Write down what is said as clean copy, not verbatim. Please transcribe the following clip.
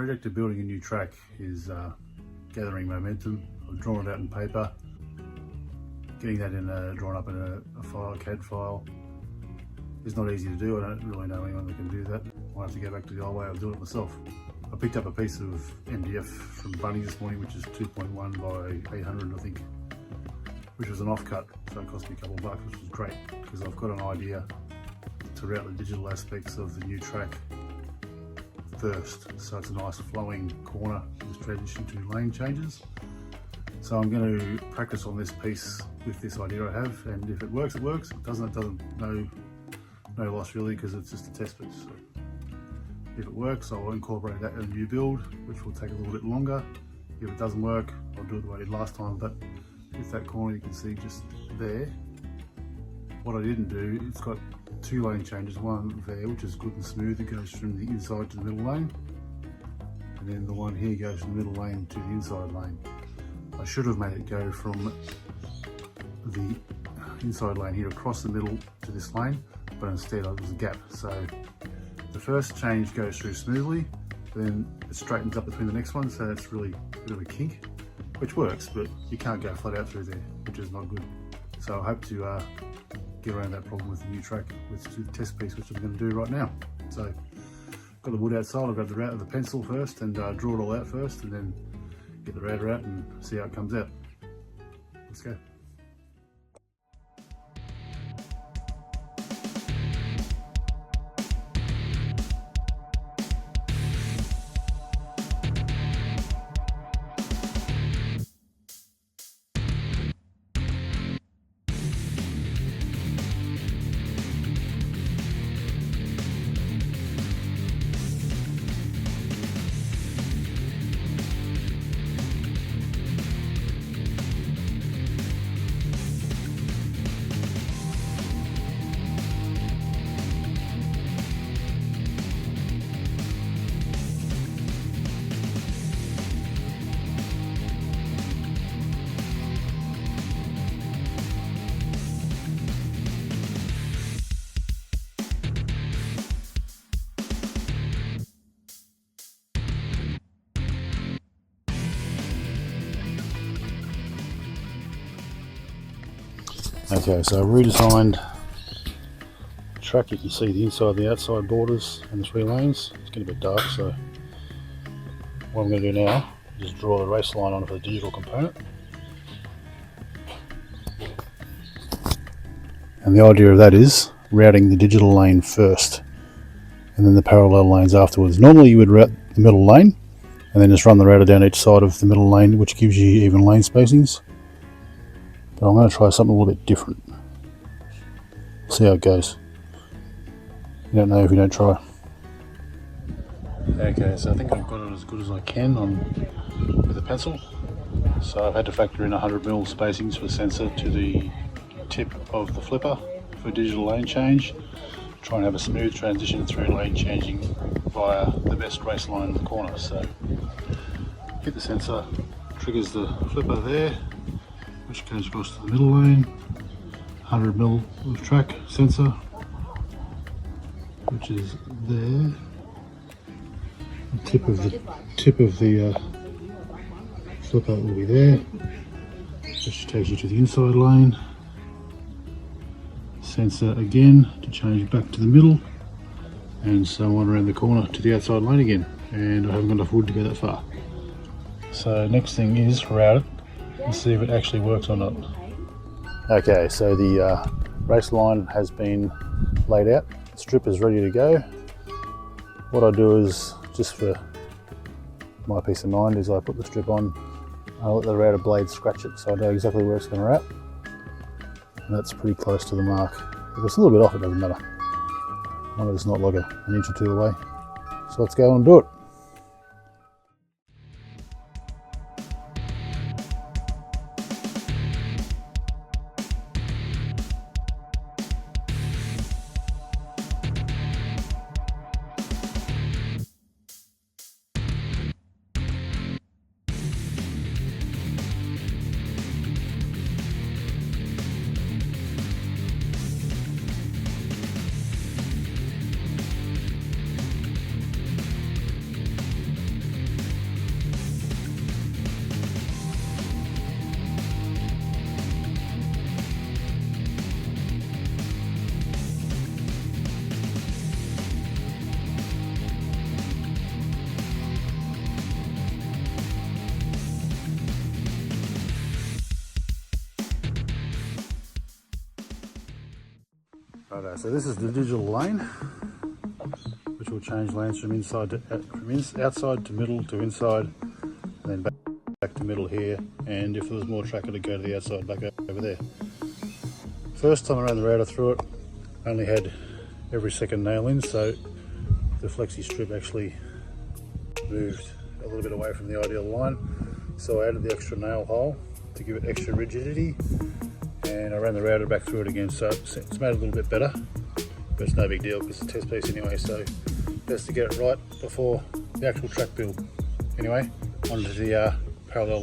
project of building a new track is gathering momentum. I've drawn it out in paper, getting that drawn up in a file, a CAD file. It's not easy to do. I don't really know anyone that can do that. I have to go back to the old way of doing it myself. I picked up a piece of MDF from Bunnings this morning, which is 2.1 by 800, I think, which was an offcut, so it cost me a couple of bucks, which was great because I've got an idea to route the digital aspects of the new track first, so it's a nice flowing corner with transition to lane changes. So I'm going to practice on this piece with this idea I have, and if it works, it works. If it doesn't, it doesn't. No loss really, because it's just a test piece. So if it works, I'll incorporate that in a new build, which will take a little bit longer. If it doesn't work, I'll do it the way I did last time. But with that corner, you can see just there. What I didn't do, it's got two lane changes, one there which is good and smooth, it goes from the inside to the middle lane, and then the one here goes from the middle lane to the inside lane. I should have made it go from the inside lane here across the middle to this lane, but instead there was a gap. So the first change goes through smoothly, then it straightens up between the next one, so that's really a bit of a kink, which works, but you can't go flat out through there, which is not good. So I hope to get around that problem with the new track with the test piece, which I'm going to do right now. So got the wood outside. I'll grab the router, the pencil first, and draw it all out first, and then get the router out and see how it comes out. Let's go. Okay, so I redesigned the track. You can see the inside, the outside borders and the three lanes. It's getting a bit dark, so what I'm going to do now is draw the race line onto the digital component. And the idea of that is routing the digital lane first and then the parallel lanes afterwards. Normally you would route the middle lane and then just run the router down each side of the middle lane, which gives you even lane spacings. But I'm going to try something a little bit different. See how it goes. You don't know if you don't try. Okay, so I think I've got it as good as I can with a pencil. So I've had to factor in 100mm spacings for sensor to the tip of the flipper for digital lane change. Try and have a smooth transition through lane changing via the best race line in the corner. So hit the sensor, triggers the flipper there, which goes across to the middle lane. 100mm of track sensor, which is there. The tip of the flipper will be there, which takes you to the inside lane. Sensor again to change back to the middle, and so on around the corner to the outside lane again. And I haven't got enough wood to go that far. So next thing is route it and see if it actually works or not. Okay, so the race line has been laid out. The strip is ready to go. What I do is, just for my peace of mind, is I put the strip on, I let the router blade scratch it so I know exactly where it's going to route. And that's pretty close to the mark. If it's a little bit off, it doesn't matter. As long as it's not like an inch or two away. So let's go and do it. Righto, so this is the digital lane, which will change lanes from outside to middle to inside, and then back to middle here, and if there was more track it'd go to the outside, back over there. First time around the router through it, only had every second nail in, so the flexi strip actually moved a little bit away from the ideal line. So I added the extra nail hole to give it extra rigidity, and I ran the router back through it again, so it's made it a little bit better, but it's no big deal because it's a test piece anyway, so best to get it right before the actual track build. Anyway, onto the parallel